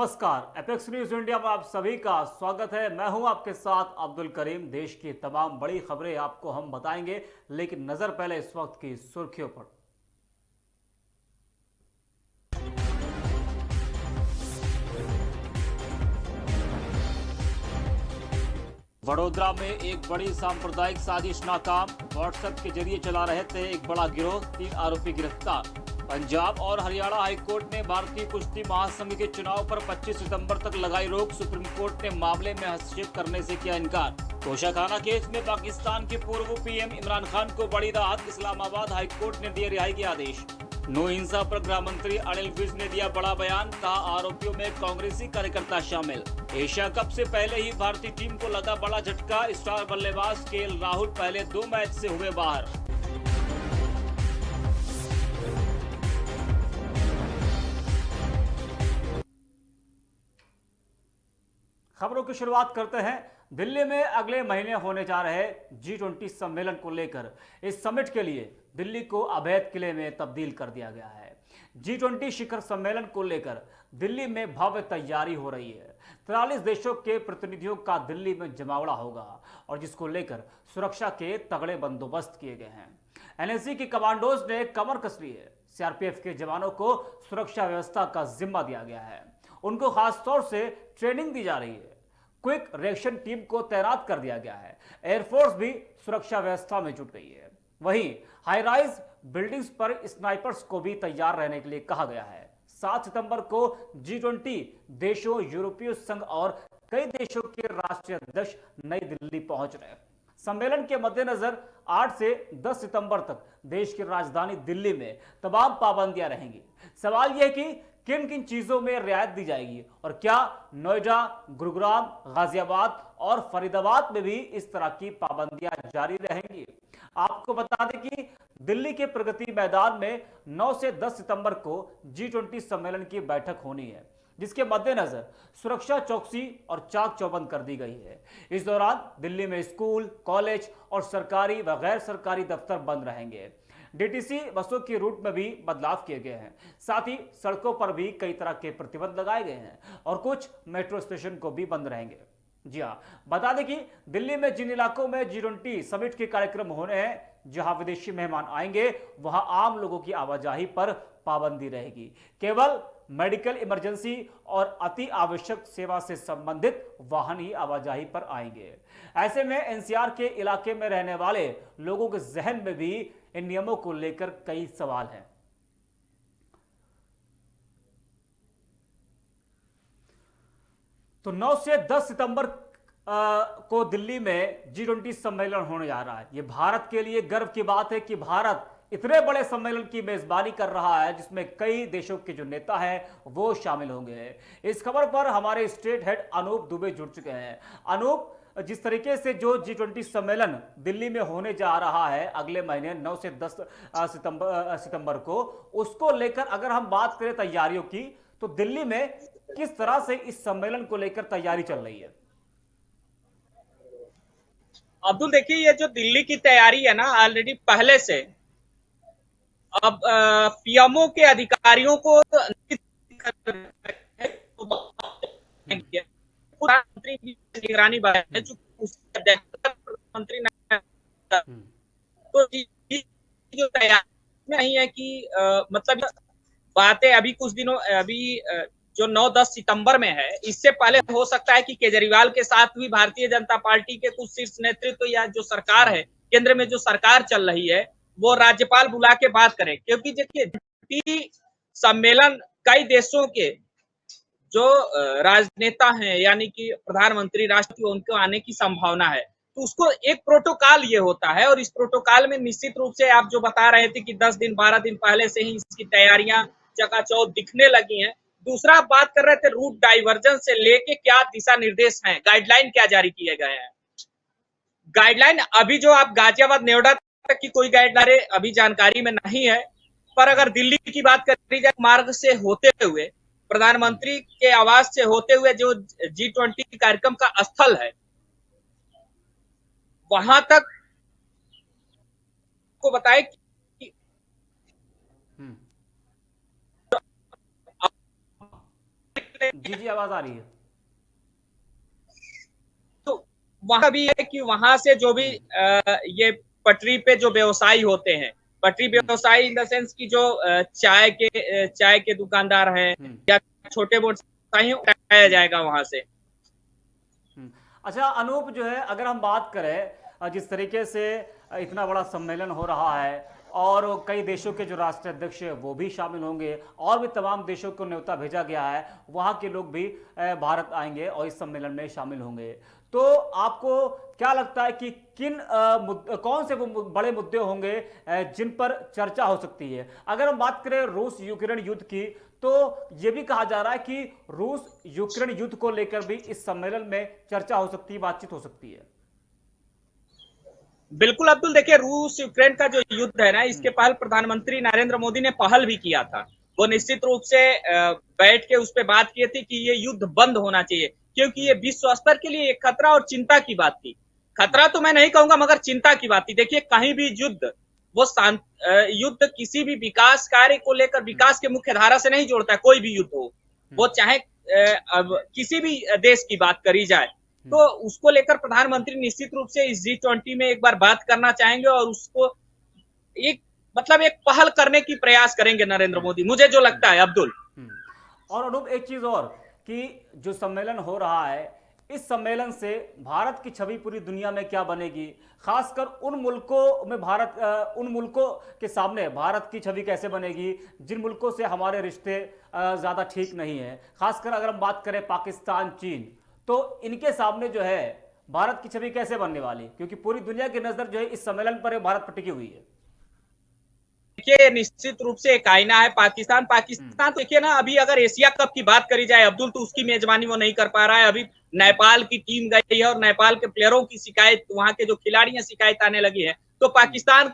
नमस्कार, apex news India में आप सभी का स्वागत है। मैं हूं आपके साथ अब्दुल करीम। देश की तमाम बड़ी खबरें आपको हम बताएंगे, लेकिन नजर पहले इस वक्त की सुर्खियों पर। वडोदरा में एक बड़ी सांप्रदायिक साजिश नाकाम। व्हाट्सएप के जरिए चला रहे थे एक बड़ा गिरोह, 3 आरोपी गिरफ्तार। पंजाब और हरियाणा हाईकोर्ट ने भारतीय कुश्ती महासंघ के चुनाव पर 25 सितंबर तक लगाई रोक। सुप्रीम कोर्ट ने मामले में हस्तक्षेप करने से किया इनकार। तोशाखाना केस में पाकिस्तान के पूर्व पीएम इमरान खान को बड़ी राहत। इस्लामाबाद हाईकोर्ट ने दिए रिहाई के आदेश। नो हिंसा पर गृह मंत्री अनिल विज ने दिया बड़ा बयान। कहा, आरोपियों में कांग्रेसी कार्यकर्ता शामिल। एशिया कप से पहले ही भारतीय टीम को लगा बड़ा झटका। स्टार बल्लेबाज केएल राहुल पहले 2 मैच से हुए बाहर। खबरों की शुरुआत करते हैं। दिल्ली में अगले महीने होने जा रहे G20 सम्मेलन को लेकर इस समिट के लिए दिल्ली को अवैध किले में तब्दील कर दिया गया है। G20 शिखर सम्मेलन को लेकर दिल्ली में भव्य तैयारी हो रही है। 43 देशों के प्रतिनिधियों का दिल्ली में जमावड़ा होगा और जिसको लेकर सुरक्षा के तगड़े बंदोबस्त किए गए हैं। एनएसजी की कमांडोज ने कमर कस ली है। सीआरपीएफ के जवानों को सुरक्षा व्यवस्था का जिम्मा दिया गया है। उनको खास तौर से ट्रेनिंग दी जा रही है। क्विक रिएक्शन टीम को तैनात कर दिया गया है। एयरफोर्स भी सुरक्षा व्यवस्था में जुट गई है। वहीं हाई राइज बिल्डिंग्स पर स्नाइपर्स को भी तैयार रहने के लिए कहा गया है। 7 सितंबर को G20 देशों, यूरोपीय संघ और कई देशों के राष्ट्रीय अध्यक्ष नई दिल्ली पहुंच रहे हैं। सम्मेलन के मद्देनजर 8 से 10 सितंबर तक देश की राजधानी दिल्ली में तमाम पाबंदियां रहेंगी। सवाल यह है कि किन किन चीजों में रियायत दी जाएगी और क्या नोएडा, गुरुग्राम, गाजियाबाद और फरीदाबाद में भी इस तरह की पाबंदियां जारी रहेंगी। आपको बता दें कि दिल्ली के प्रगति मैदान में 9 से 10 सितंबर को G20 सम्मेलन की बैठक होनी है, जिसके मद्देनजर सुरक्षा चौकसी और चाक चौबंद कर दी गई है। इस दौरान दिल्ली में स्कूल, कॉलेज और सरकारी व गैर सरकारी दफ्तर बंद रहेंगे। डीटीसी बसों की रूट में भी बदलाव किए गए हैं। साथ ही सड़कों पर भी कई तरह के प्रतिबंध लगाए गए हैं और कुछ मेट्रो स्टेशन को भी बंद रहेंगे। जी हाँ, बता दें कि दिल्ली में जिन इलाकों में G20 समिट के कार्यक्रम होने हैं, जहां विदेशी मेहमान आएंगे, वहां आम लोगों की आवाजाही पर पाबंदी रहेगी। केवल मेडिकल इमरजेंसी और अति आवश्यक सेवा से संबंधित वाहन ही आवाजाही पर आएंगे। ऐसे में एनसीआर के इलाके में रहने वाले लोगों के जहन में भी इन नियमों को लेकर कई सवाल हैं। तो 9 से 10 सितंबर को दिल्ली में G20 सम्मेलन होने जा रहा है। यह भारत के लिए गर्व की बात है कि भारत इतने बड़े सम्मेलन की मेजबानी कर रहा है, जिसमें कई देशों के जो नेता हैं वो शामिल होंगे। इस खबर पर हमारे स्टेट हेड अनूप दुबे जुड़ चुके हैं। अनूप, जिस तरीके से जो G20 सम्मेलन दिल्ली में होने जा रहा है अगले महीने 9 से 10 सितंबर को, उसको लेकर अगर हम बात करें तैयारियों की, तो दिल्ली में किस तरह से इस सम्मेलन को लेकर तैयारी चल रही है? अब्दुल, देखिए, ये जो दिल्ली की तैयारी है ना, ऑलरेडी पहले से अब पीएमओ के अधिकारियों को प्रधानमंत्री की निगरानी है, प्रधानमंत्री तो जो तैयारी नहीं है कि मतलब बातें अभी कुछ दिनों अभी जो 9-10 सितंबर में है, इससे पहले हो सकता है कि केजरीवाल के साथ भी भारतीय जनता पार्टी के कुछ शीर्ष नेतृत्व या जो सरकार है, केंद्र में जो सरकार चल रही है, वो राज्यपाल बुला के बात करें। क्योंकि देखिए, सम्मेलन कई देशों के जो राजनेता हैं, यानी कि प्रधानमंत्री, राष्ट्रपति, उनको आने की संभावना है। तो उसको एक प्रोटोकॉल ये होता है और इस प्रोटोकॉल में निश्चित रूप से आप जो बता रहे थे कि 10 दिन 12 दिन पहले से ही इसकी तैयारियां चकाचौंध दिखने लगी हैं। दूसरा, आप बात कर रहे थे रूट डाइवर्जन से लेके क्या दिशा निर्देश हैं, गाइडलाइन क्या जारी किए गए हैं। गाइडलाइन अभी जो आप गाजियाबाद, नोएडा तक की कोई गाइडलाइन अभी जानकारी में नहीं है, पर अगर दिल्ली की बात करी जाए, मार्ग से होते हुए, प्रधानमंत्री के आवास से होते हुए जो G20 कार्यक्रम का स्थल है, वहां तक को बताए कि जी जी, आवाज आ रही है। तो वहां भी है कि वहां से जो भी ये पटरी पे जो व्यवसायी होते हैं, पटरी व्यवसायी इन द सेंस की जो चाय के दुकानदार हैं या छोटे मोटे व्यवसायी उठाया जाएगा वहां से। अच्छा अनूप, जो है अगर हम बात करें जिस तरीके से इतना बड़ा सम्मेलन हो रहा है और कई देशों के जो राष्ट्रीय अध्यक्ष है वो भी शामिल होंगे और भी तमाम देशों को न्योता भेजा गया है, वहाँ के लोग भी भारत आएंगे और इस सम्मेलन में शामिल होंगे। तो आपको क्या लगता है कि कौन से वो बड़े मुद्दे होंगे जिन पर चर्चा हो सकती है? अगर हम बात करें रूस यूक्रेन युद्ध की, तो यह भी कहा जा रहा है कि रूस यूक्रेन युद्ध को लेकर भी इस सम्मेलन में चर्चा हो सकती है, बातचीत हो सकती है। बिल्कुल अब्दुल, देखिए रूस यूक्रेन का जो युद्ध है ना, इसके पहल प्रधानमंत्री नरेंद्र मोदी ने पहल भी किया था। वो निश्चित रूप से बैठ के उस पर बात की थी कि ये युद्ध बंद होना चाहिए, क्योंकि ये विश्व स्तर के लिए एक खतरा और चिंता की बात थी। खतरा तो मैं नहीं कहूंगा, मगर चिंता की बात थी। देखिए कहीं भी युद्ध, वो युद्ध किसी भी विकास कार्य को लेकर विकास के मुख्य धारा से नहीं जोड़ता है। कोई भी युद्ध हो, वो चाहे अब किसी भी देश की बात करी जाए, तो उसको लेकर प्रधानमंत्री निश्चित रूप से इस G20 में एक बार बात करना चाहेंगे और उसको एक एक पहल करने की प्रयास करेंगे नरेंद्र मोदी, मुझे जो लगता है अब्दुल। और अनूप, एक चीज और कि जो सम्मेलन हो रहा है, इस सम्मेलन से भारत की छवि पूरी दुनिया में क्या बनेगी, खासकर उन मुल्कों में उन मुल्कों के सामने भारत की छवि कैसे बनेगी जिन मुल्कों से हमारे रिश्ते ज्यादा ठीक नहीं है। खासकर अगर हम बात करें पाकिस्तान, चीन, तो इनके सामने जो है भारत की छवि कैसे बनने वाली, क्योंकि पूरी दुनिया की नजर जो है इस सम्मेलन पर भारत पर टिकी हुई है। देखिए निश्चित रूप से एक आईना है पाकिस्तान। तो देखिए ना, अभी अगर एशिया कप की बात करी जाए अब्दुल, तो उसकी मेजबानी वो नहीं कर पा रहा है। अभी नेपाल की टीम गई है और नेपाल के प्लेयरों की शिकायत, वहां के जो खिलाड़ी हैं, शिकायत आने लगी है। तो पाकिस्तान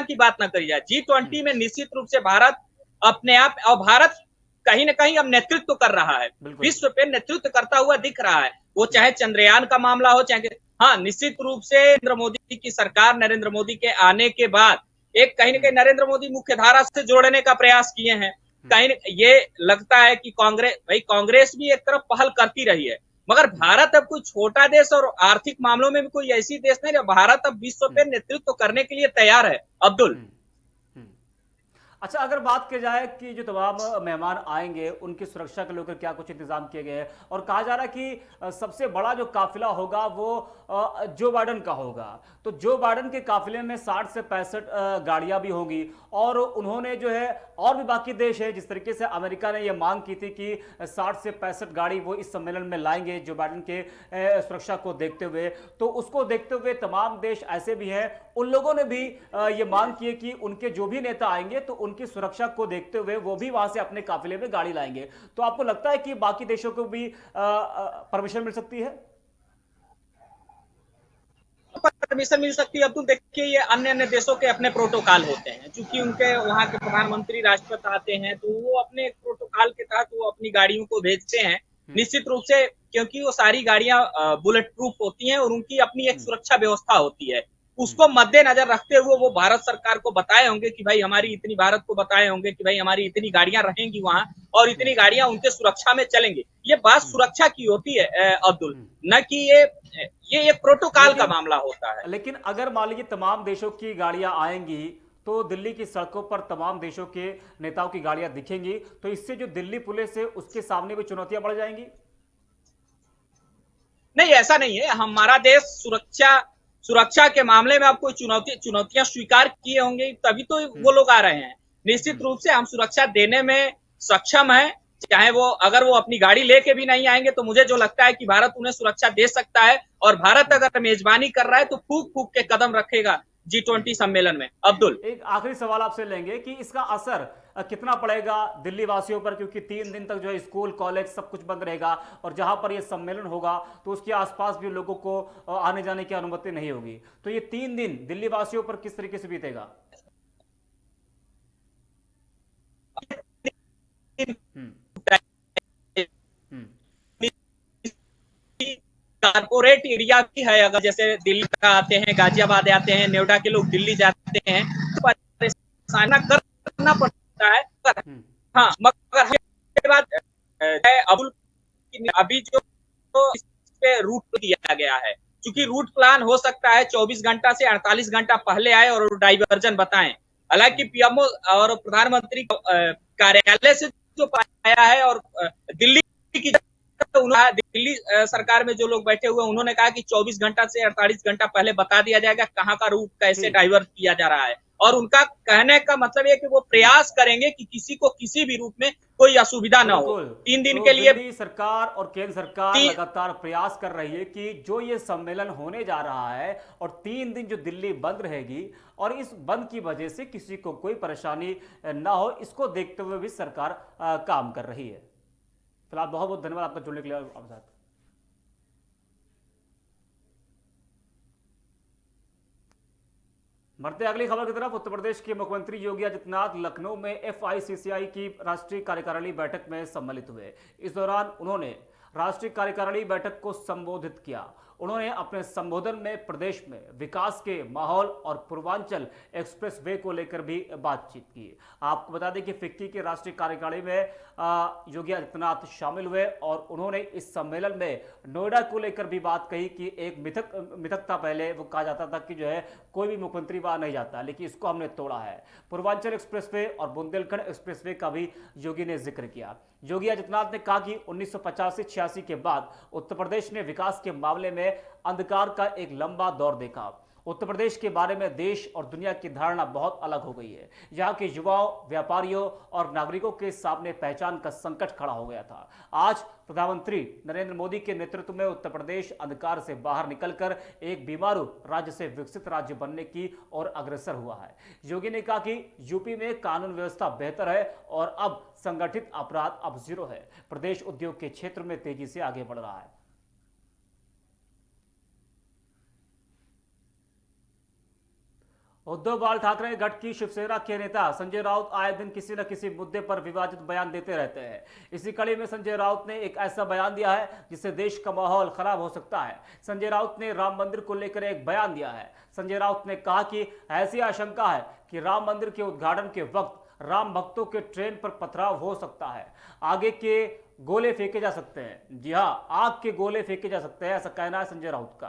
की बात ना करी जाए। G20 में निश्चित रूप से भारत अपने आप, और भारत कहीं ना कहीं अब नेतृत्व कर रहा है, विश्व पे नेतृत्व करता हुआ दिख रहा है। वो चाहे चंद्रयान का मामला हो, चाहे, हाँ निश्चित रूप से नरेंद्र मोदी की सरकार, नरेंद्र मोदी के आने के बाद एक कहीं ना कहीं नरेंद्र मोदी मुख्य धारा से जोड़ने का प्रयास किए हैं। कहीं ये लगता है कि कांग्रेस भी एक तरफ पहल करती रही है, मगर भारत अब कोई छोटा देश और आर्थिक मामलों में भी कोई ऐसी देश नहीं है। भारत अब विश्व पे नेतृत्व करने के लिए तैयार है अब्दुल। अच्छा, अगर बात की जाए कि जो तमाम मेहमान आएंगे उनकी सुरक्षा को लेकर क्या कुछ इंतजाम किए गए हैं, और कहा जा रहा है कि सबसे बड़ा जो काफिला होगा वो जो बाइडन का होगा, तो जो बाइडन के काफिले में 60 से 65 गाड़ियां भी होंगी, और उन्होंने जो है, और भी बाकी देश है, जिस तरीके से अमेरिका ने यह मांग की थी कि 60 से 65 गाड़ी वो इस सम्मेलन में लाएंगे जो बाइडन के सुरक्षा को देखते हुए, तो उसको देखते हुए तमाम देश ऐसे भी हैं, उन लोगों ने भी ये मांग की है कि उनके जो भी नेता आएंगे तो उनकी सुरक्षा को देखते हुए वो भी वहां से अपने काफिले में गाड़ी लाएंगे। तो आपको लगता है कि बाकी देशों को भी परमिशन मिल सकती है? परमिशन मिल सकती है अब्दुल। देखिए ये अन्य अन्य देशों के अपने प्रोटोकॉल होते हैं, क्योंकि उनके वहां के प्रधानमंत्री, राष्ट्रपति आते हैं, तो वो अपने प्रोटोकॉल के तहत वो अपनी गाड़ियों को भेजते हैं। निश्चित रूप से, क्योंकि वो सारी गाड़ियां बुलेट प्रूफ होती हैं और उनकी अपनी एक सुरक्षा व्यवस्था होती है। उसको मद्देनजर रखते हुए वो भारत सरकार को बताए होंगे कि भाई हमारी इतनी, भारत को बताए होंगे कि भाई हमारी इतनी गाड़ियां रहेंगी वहां और इतनी गाड़ियां उनके सुरक्षा में चलेंगी। ये बात सुरक्षा की होती है अब्दुल, न कि ये एक प्रोटोकॉल का मामला होता है। लेकिन अगर मान लीजिए तमाम देशों की गाड़ियां आएंगी तो दिल्ली की सड़कों पर तमाम देशों के नेताओं की गाड़ियां दिखेंगी, तो इससे जो दिल्ली पुलिस है उसके सामने भी चुनौतियां बढ़ जाएंगी। नहीं, ऐसा नहीं है। हमारा देश सुरक्षा के मामले में आप कोई चुनौतियां स्वीकार किए होंगे तभी तो वो लोग आ रहे हैं। निश्चित रूप से हम सुरक्षा देने में सक्षम है, चाहे वो, अगर वो अपनी गाड़ी लेके भी नहीं आएंगे तो मुझे जो लगता है कि भारत उन्हें सुरक्षा दे सकता है। और भारत अगर मेजबानी कर रहा है तो फूक फूक के कदम रखेगा G20 सम्मेलन में अब्दुल। एक आखिरी सवाल आपसे लेंगे कि इसका असर कितना पड़ेगा दिल्ली वासियों पर, क्योंकि 3 दिन तक जो है स्कूल कॉलेज सब कुछ बंद रहेगा, और जहां पर यह सम्मेलन होगा तो उसके आसपास भी लोगों को आने जाने की अनुमति नहीं होगी। तो ये 3 दिन दिल्ली वासियों पर किस तरीके से बीतेगा? कारपोरेट एरिया भी है, अगर जैसे दिल्ली का आते हैं, गाजियाबाद आते हैं, नोएडा के लोग दिल्ली जाते हैं, तो परेशान करना पड़ता है। हाँ, मगर अभी जो इस पे रूट दिया गया है, क्योंकि रूट प्लान हो सकता है 24 घंटा से 48 घंटा पहले आए और डाइवर्जन बताएं। हालांकि पीएमओ और प्रधानमंत्री कार्यालय से जो पाया है और दिल्ली की दिल्ली सरकार में जो लोग बैठे हुए उन्होंने कहा कि 24 घंटा से 48 घंटा पहले बता दिया जाएगा कहाँ का रूट कैसे डाइवर्ट किया जा रहा है। और उनका कहने का मतलब है कि वो प्रयास करेंगे कि किसी को किसी भी रूप में कोई असुविधा ना हो। 3 दिन तो के लिए दिल्ली सरकार और केंद्र सरकार लगातार प्रयास कर रही है कि जो ये सम्मेलन होने जा रहा है और 3 दिन जो दिल्ली बंद रहेगी और इस बंद की वजह से किसी को कोई परेशानी ना हो, इसको देखते हुए भी सरकार काम कर रही है। फिलहाल बहुत बहुत धन्यवाद आपका जुड़ने के लिए आपके साथ। बढ़ते अगली खबर की तरफ। उत्तर प्रदेश के मुख्यमंत्री योगी आदित्यनाथ लखनऊ में एफआईसीसीआई की राष्ट्रीय कार्यकारिणी बैठक में सम्मिलित हुए। इस दौरान उन्होंने राष्ट्रीय कार्यकारिणी बैठक को संबोधित किया। उन्होंने अपने संबोधन में प्रदेश में विकास के माहौल और पूर्वांचल एक्सप्रेस वे को लेकर भी बातचीत की। आपको बता दें कि फिक्की की राष्ट्रीय कार्यकारिणी में योगी आदित्यनाथ शामिल हुए और उन्होंने इस सम्मेलन में नोएडा को लेकर भी बात कही कि एक मिथकता पहले वो कहा जाता था कि जो है कोई भी मुख्यमंत्री वहां नहीं जाता, लेकिन इसको हमने तोड़ा है। पूर्वांचल एक्सप्रेसवे और बुंदेलखंड एक्सप्रेसवे का भी योगी ने जिक्र किया। योगी आदित्यनाथ ने कहा कि 1985-86 के बाद उत्तर प्रदेश ने विकास के मामले में अंधकार का एक लंबा दौर देखा। उत्तर प्रदेश के बारे में देश और दुनिया की धारणा बहुत अलग हो गई है। यहाँ के युवाओं, व्यापारियों और नागरिकों के सामने पहचान का संकट खड़ा हो गया था। आज प्रधानमंत्री नरेंद्र मोदी के नेतृत्व में उत्तर प्रदेश अंधकार से बाहर निकलकर एक बीमारू राज्य से विकसित राज्य बनने की ओर अग्रसर हुआ है। योगी ने कहा कि यूपी में कानून व्यवस्था बेहतर है और अब संगठित अपराध अब जीरो है। प्रदेश उद्योग के क्षेत्र में तेजी से आगे बढ़ रहा है। उद्धव बाल ठाकरे गठ की शिवसेना के नेता संजय राउत आए दिन किसी न किसी मुद्दे पर विवादित बयान देते रहते हैं। इसी कड़ी में संजय राउत ने एक ऐसा बयान दिया है जिससे देश का माहौल खराब हो सकता है। संजय राउत ने राम मंदिर को लेकर एक बयान दिया है। संजय राउत ने कहा कि ऐसी आशंका है कि राम मंदिर के उद्घाटन के वक्त राम भक्तों के ट्रेन पर पथराव हो सकता है, आगे के गोले फेंके जा सकते हैं। जी हाँ, आग के गोले फेंके जा सकते हैं, ऐसा कहना है संजय राउत का।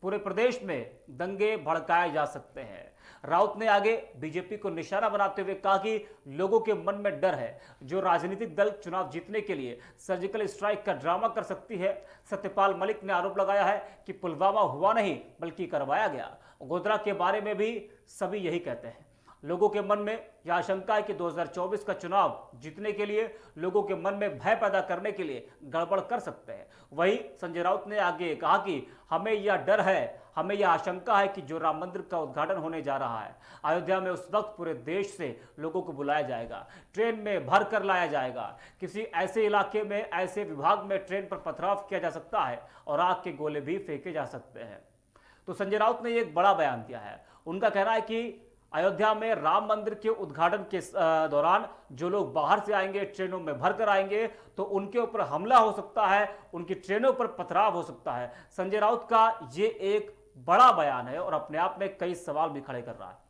पूरे प्रदेश में दंगे भड़काए जा सकते हैं। राउत ने आगे बीजेपी को निशाना बनाते हुए कहा कि लोगों के मन में डर है। जो राजनीतिक दल चुनाव जीतने के लिए सर्जिकल स्ट्राइक का ड्रामा कर सकती है। सत्यपाल मलिक ने आरोप लगाया है कि पुलवामा हुआ नहीं बल्कि करवाया गया। गोधरा के बारे में भी सभी यही कहते हैं। लोगों के मन में यह आशंका है कि 2024 का चुनाव जीतने के लिए लोगों के मन में भय पैदा करने के लिए गड़बड़ कर सकते हैं। वहीं संजय राउत ने आगे कहा कि हमें यह डर है, हमें यह आशंका है कि जो राम मंदिर का उद्घाटन होने जा रहा है अयोध्या में, उस वक्त पूरे देश से लोगों को बुलाया जाएगा, ट्रेन में भर कर लाया जाएगा। किसी ऐसे इलाके में, ऐसे विभाग में ट्रेन पर पथराव किया जा सकता है और आग के गोले भी फेंके जा सकते हैं। तो संजय राउत ने एक बड़ा बयान दिया है। उनका कहना है कि अयोध्या में राम मंदिर के उद्घाटन के दौरान जो लोग बाहर से आएंगे, ट्रेनों में भरकर आएंगे, तो उनके ऊपर हमला हो सकता है, उनकी ट्रेनों पर पथराव हो सकता है। संजय राउत का ये एक बड़ा बयान है और अपने आप में कई सवाल भी खड़े कर रहा है।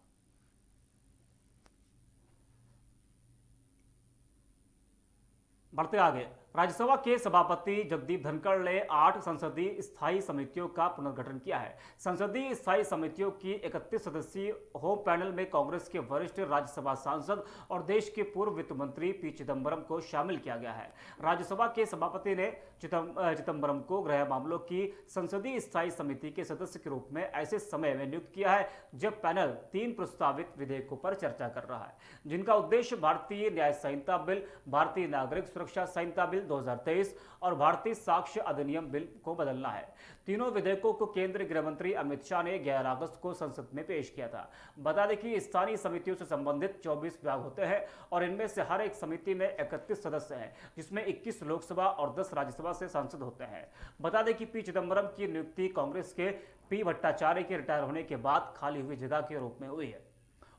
बढ़ते आगे। राज्यसभा के सभापति जगदीप धनखड़ ने 8 संसदीय स्थायी समितियों का पुनर्गठन किया है। संसदीय स्थायी समितियों की 31 सदस्यीय होम पैनल में कांग्रेस के वरिष्ठ राज्यसभा सांसद और देश के पूर्व वित्त मंत्री पी चिदंबरम को शामिल किया गया है। राज्यसभा के सभापति ने चिदंबरम को गृह मामलों की संसदीय स्थायी समिति के सदस्य के रूप में ऐसे समय में नियुक्त किया है जब पैनल 3 प्रस्तावित विधेयकों पर चर्चा कर रहा है, जिनका उद्देश्य भारतीय न्याय संहिता बिल, भारतीय नागरिक सुरक्षा संहिता बिल 2023 और भारतीय साक्ष्य अधिनियम बिल को बदलना है। तीनों विधेयकों को केंद्रीय गृह मंत्री अमित शाह ने 11 अगस्त को संसद में पेश किया था। बता दें कि स्थानीय समितियों से संबंधित 24 विभाग होते हैं और इनमें से हर एक समिति में 31 सदस्य हैं, जिसमें 21 लोकसभा और 10 राज्यसभा से सांसद होते हैं। बता दें कि पी चिदंबरम की नियुक्ति कांग्रेस के पी भट्टाचार्य के रिटायर होने के बाद खाली हुई जगह के रूप में हुई है।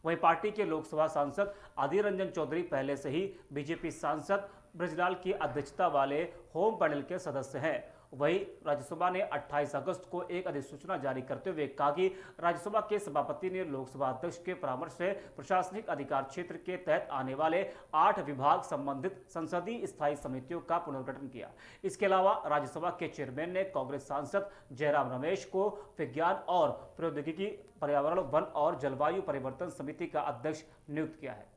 वहीं पार्टी के लोकसभा सांसद अधीर रंजन चौधरी पहले से ही बीजेपी सांसद ब्रजलाल की अध्यक्षता वाले होम पैनल के सदस्य हैं। वहीं राज्यसभा ने 28 अगस्त को एक अधिसूचना जारी करते हुए कहा कि राज्यसभा के सभापति ने लोकसभा अध्यक्ष के परामर्श से प्रशासनिक अधिकार क्षेत्र के तहत आने वाले 8 विभाग संबंधित संसदीय स्थायी समितियों का पुनर्गठन किया। इसके अलावा राज्यसभा के चेयरमैन ने कांग्रेस सांसद जयराम रमेश को विज्ञान और प्रौद्योगिकी, पर्यावरण, वन और जलवायु परिवर्तन समिति का अध्यक्ष नियुक्त किया है।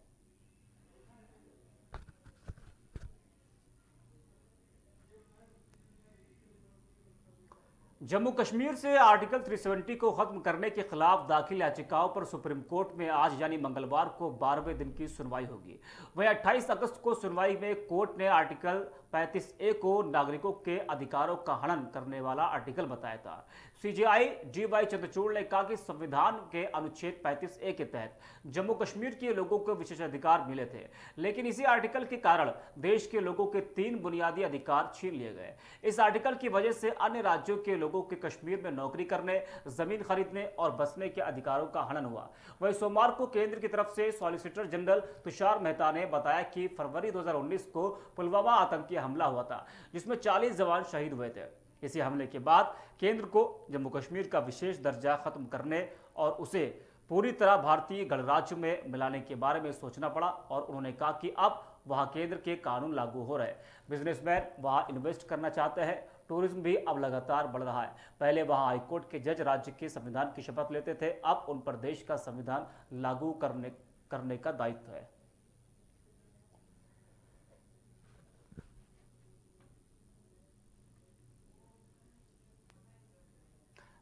जम्मू कश्मीर से आर्टिकल 370 को खत्म करने के खिलाफ दाखिल याचिकाओं पर सुप्रीम कोर्ट में आज यानी मंगलवार को 12वें दिन की सुनवाई होगी। वहीं 28 अगस्त को सुनवाई में कोर्ट ने आर्टिकल 35A को नागरिकों के अधिकारों का हनन करने वाला आर्टिकल बताया था। CJI D.Y.. चंद्रचूड़ ने कहा कि संविधान के अनुच्छेद 35A के तहत जम्मू कश्मीर के लोगों को विशेषाधिकार मिले थे, लेकिन इसी आर्टिकल के कारण देश के लोगों के 3 बुनियादी अधिकार छीन लिए गए। इस आर्टिकल की वजह से अन्य राज्यों के लोगों के कश्मीर में नौकरी करने, जमीन खरीदने और बसने के अधिकारों का हनन हुआ। वहीं सोमवार को केंद्र की तरफ से सॉलिसिटर जनरल तुषार मेहता ने बताया कि फरवरी 2019 को पुलवामा आतंकी हमला हुआ था, जिसमें 40 जवान शहीद हुए थे। इसी हमले के बाद केंद्र को जम्मू कश्मीर का विशेष दर्जा खत्म करने और उसे पूरी तरह भारतीय गणराज्य में मिलाने के बारे में सोचना पड़ा और उन्होंने कहा कि अब वहां केंद्र के कानून लागू हो रहे हैं, बिजनेसमैन वहां इन्वेस्ट करना चाहते हैं, टूरिज्म भी अब लगातार बढ़ रहा है। पहले वहां हाईकोर्ट के जज राज्य के संविधान की शपथ लेते थे, अब उन पर देश का संविधान लागू करने का दायित्व है।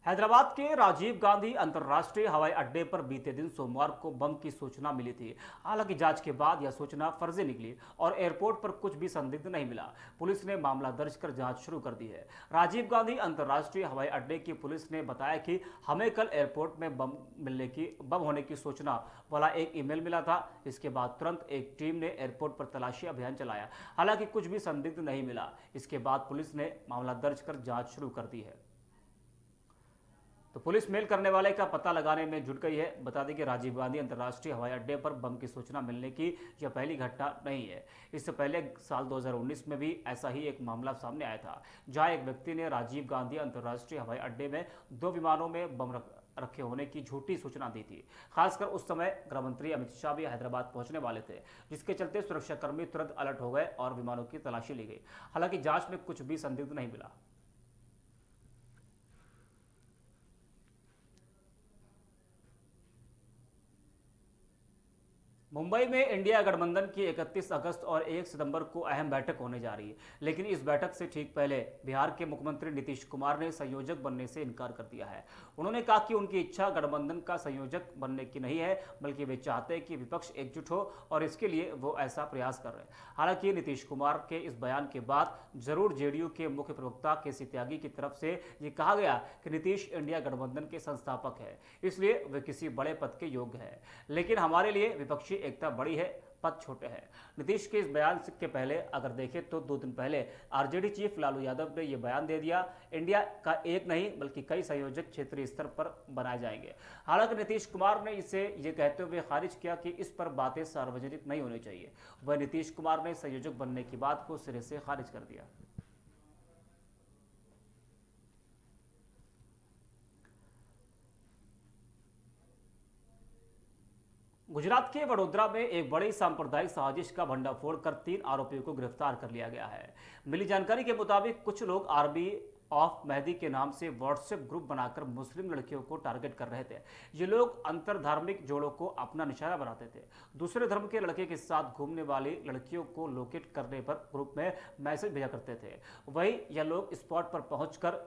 हैदराबाद के राजीव गांधी अंतर्राष्ट्रीय हवाई अड्डे पर बीते दिन सोमवार को बम की सूचना मिली थी। हालांकि जांच के बाद यह सूचना फर्जी निकली और एयरपोर्ट पर कुछ भी संदिग्ध नहीं मिला। पुलिस ने मामला दर्ज कर जांच शुरू कर दी है। राजीव गांधी अंतर्राष्ट्रीय हवाई अड्डे की पुलिस ने बताया कि हमें कल एयरपोर्ट में बम होने की सूचना वाला एक ईमेल मिला था। इसके बाद तुरंत एक टीम ने एयरपोर्ट पर तलाशी अभियान चलाया। हालांकि कुछ भी संदिग्ध नहीं मिला। इसके बाद पुलिस ने मामला दर्ज कर जांच शुरू कर दी है। तो पुलिस मेल करने वाले का पता लगाने में जुट गई है। बता दें कि राजीव गांधी अंतर्राष्ट्रीय हवाई अड्डे पर बम की सूचना मिलने की यह पहली घटना नहीं है। इससे पहले साल 2019 में भी ऐसा ही एक मामला सामने आया था, जहां एक व्यक्ति ने राजीव गांधी अंतर्राष्ट्रीय हवाई अड्डे में 2 विमानों में बम रखे होने की झूठी सूचना दी थी। खासकर उस समय गृहमंत्री अमित शाह भी हैदराबाद पहुंचने वाले थे, जिसके चलते सुरक्षाकर्मी तुरंत अलर्ट हो गए और विमानों की तलाशी ली गई। हालांकि जांच में कुछ भी संदिग्ध नहीं मिला। मुंबई में इंडिया गठबंधन की 31 अगस्त और 1 सितंबर को अहम बैठक होने जा रही है, लेकिन इस बैठक से ठीक पहले बिहार के मुख्यमंत्री नीतीश कुमार ने संयोजक बनने से इनकार कर दिया है। उन्होंने कहा कि उनकी इच्छा गठबंधन का संयोजक बनने की नहीं है, बल्कि वे चाहते हैं कि विपक्ष एकजुट हो और इसके लिए वो ऐसा प्रयास कर रहे हैं। हालांकि नीतीश कुमार के इस बयान के बाद जरूर जेडीयू के मुख्य प्रवक्ता केसी त्यागी की तरफ से ये कहा गया कि नीतीश इंडिया गठबंधन के संस्थापक है, इसलिए वे किसी बड़े पद के योग्य है, लेकिन हमारे लिए विपक्षी एकता बड़ी है, पद छोटे हैं। नीतीश के इस बयान के पहले अगर देखें तो 2 दिन पहले आरजेडी चीफ लालू यादव ने यह बयान दे दिया, इंडिया का एक नहीं बल्कि कई संयोजक क्षेत्रीय स्तर पर बनाए जाएंगे। हालांकि नीतीश कुमार ने इसे ये कहते हुए खारिज किया कि इस पर बातें सार्वजनिक नहीं होनी चाहिए। वह नीतीश कुमार ने संयोजक बनने की बात को सिरे से खारिज कर दिया। गुजरात के वडोदरा में एक बड़ी सांप्रदायिक साजिश का भंडाफोड़ कर 3 आरोपियों को गिरफ्तार कर लिया गया है। मिली जानकारी के मुताबिक कुछ लोग आर्मी ऑफ मेहदी के नाम से व्हाट्सएप ग्रुप बनाकर मुस्लिम लड़कियों को टारगेट कर रहे थे। ये लोग अंतर धार्मिक जोड़ों को अपना निशाना बनाते थे। दूसरे धर्म के लड़के के साथ घूमने वाली लड़कियों को लोकेट करने पर ग्रुप में मैसेज भेजा करते थे। वहीं यह लोग स्पॉट पर पहुंचकर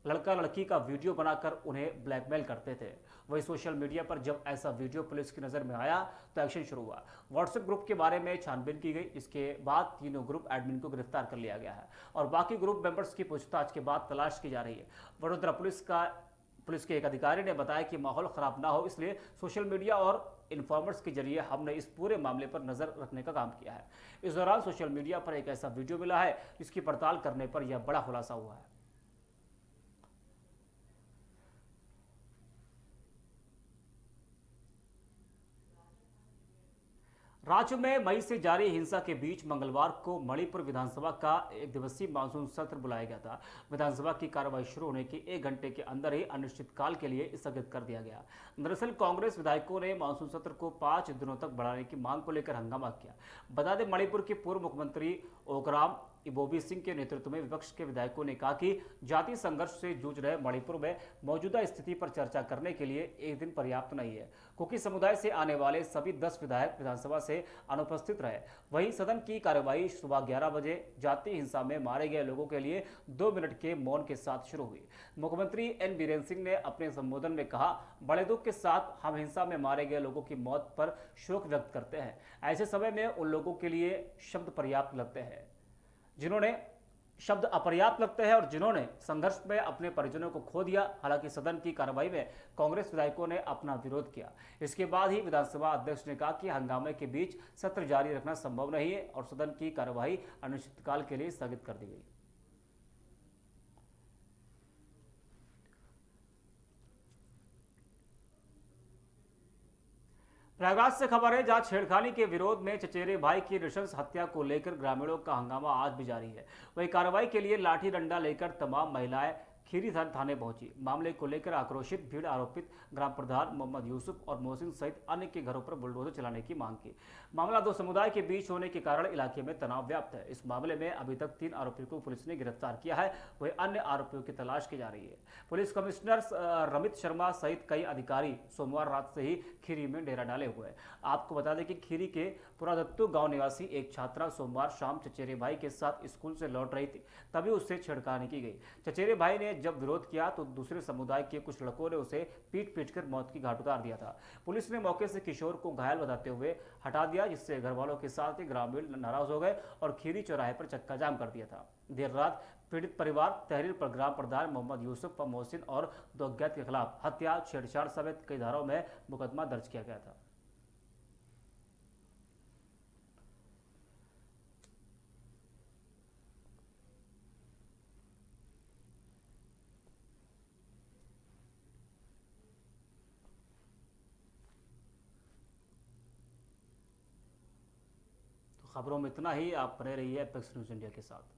लड़का लड़की का वीडियो बनाकर उन्हें ब्लैकमेल करते थे। वही सोशल मीडिया पर जब ऐसा वीडियो पुलिस की नज़र में आया तो एक्शन शुरू हुआ। व्हाट्सएप ग्रुप के बारे में छानबीन की गई। इसके बाद तीनों ग्रुप एडमिन को गिरफ्तार कर लिया गया है और बाकी ग्रुप मेंबर्स की पूछताछ के बाद तलाश की जा रही है। वडोदरा पुलिस के एक अधिकारी ने बताया कि माहौल खराब ना हो, इसलिए सोशल मीडिया और इन्फॉर्मर्स के जरिए हमने इस पूरे मामले पर नजर रखने का काम किया है। इस दौरान सोशल मीडिया पर एक ऐसा वीडियो मिला है जिसकी पड़ताल करने पर यह बड़ा खुलासा हुआ है। राज्य में मई से जारी हिंसा के बीच मंगलवार को मणिपुर विधानसभा का एक दिवसीय मानसून सत्र बुलाया गया था। विधानसभा की कार्रवाई शुरू होने के 1 घंटे के अंदर ही अनिश्चितकाल के लिए स्थगित कर दिया गया। दरअसल कांग्रेस विधायकों ने मानसून सत्र को 5 दिनों तक बढ़ाने की मांग को लेकर हंगामा किया। बता दें, मणिपुर के पूर्व मुख्यमंत्री ओकराम इबोबी सिंह के नेतृत्व में विपक्ष के विधायकों ने कहा कि जातीय संघर्ष से जूझ रहे मणिपुर में मौजूदा स्थिति पर चर्चा करने के लिए एक दिन पर्याप्त नहीं है। कुकी समुदाय से आने वाले सभी 10 विधायक विधानसभा से अनुपस्थित रहे। वहीं सदन की कार्यवाही सुबह 11 बजे जातीय हिंसा में मारे गए लोगों के लिए 2 मिनट के मौन के साथ शुरू हुई। मुख्यमंत्री एन बीरेन सिंह ने अपने संबोधन में कहा, बड़े दुख के साथ हम हिंसा में मारे गए लोगों की मौत पर शोक व्यक्त करते हैं। ऐसे समय में उन लोगों के लिए शब्द पर्याप्त लगते हैं और जिन्होंने संघर्ष में अपने परिजनों को खो दिया। हालांकि सदन की कार्रवाई में कांग्रेस विधायकों ने अपना विरोध किया। इसके बाद ही विधानसभा अध्यक्ष ने कहा कि हंगामे के बीच सत्र जारी रखना संभव नहीं है और सदन की कार्यवाही अनिश्चितकाल के लिए स्थगित कर दी गई। प्रयागराज से खबर है, जहां छेड़खानी के विरोध में चचेरे भाई की नृशंस हत्या को लेकर ग्रामीणों का हंगामा आज भी जारी है। वही कार्रवाई के लिए लाठी डंडा लेकर तमाम महिलाएं खीरी थाने पहुंची। मामले को लेकर आक्रोशित भीड़ आरोपित ग्राम प्रधान मोहम्मद यूसुफ और मोहसिन सहित अन्य के घरों पर बुलडोजर चलाने की मांग की। मामला 2 समुदाय के बीच होने के कारण इलाके में तनाव व्याप्त है। इस मामले में अभी तक 3 आरोपियों को पुलिस ने गिरफ्तार किया है। वही अन्य आरोपियों की तलाश की जा रही है। पुलिस कमिश्नर रमित शर्मा सहित कई अधिकारी सोमवार रात से ही खीरी में डेरा डाले हुए हैं। आपको बता दें कि खीरी के पुरादत्तू गांव निवासी एक छात्रा सोमवार शाम चचेरे भाई के साथ स्कूल से लौट रही थी, तभी उससे छेड़खानी की गई। चचेरे भाई ने जब विरोध किया तो दूसरे समुदाय के कुछ लड़कों ने उसे पीट कर मौत की घाट उतार दिया था। पुलिस ने मौके से किशोर को घायल बताते हुए हटा दिया, जिससे घर वालों के साथ ही ग्रामीण नाराज हो गए और खीरी चौराहे पर चक्का जाम कर दिया था। देर रात पीड़ित परिवार तहरीर पर ग्राम प्रधान मोहम्मद यूसुफ व मोहसिन और 2 अज्ञात के खिलाफ हत्या, छेड़छाड़ समेत कई धाराओं में मुकदमा दर्ज किया गया था। खबरों में इतना ही। आप बने रहिए एपेक्स न्यूज़ इंडिया के साथ।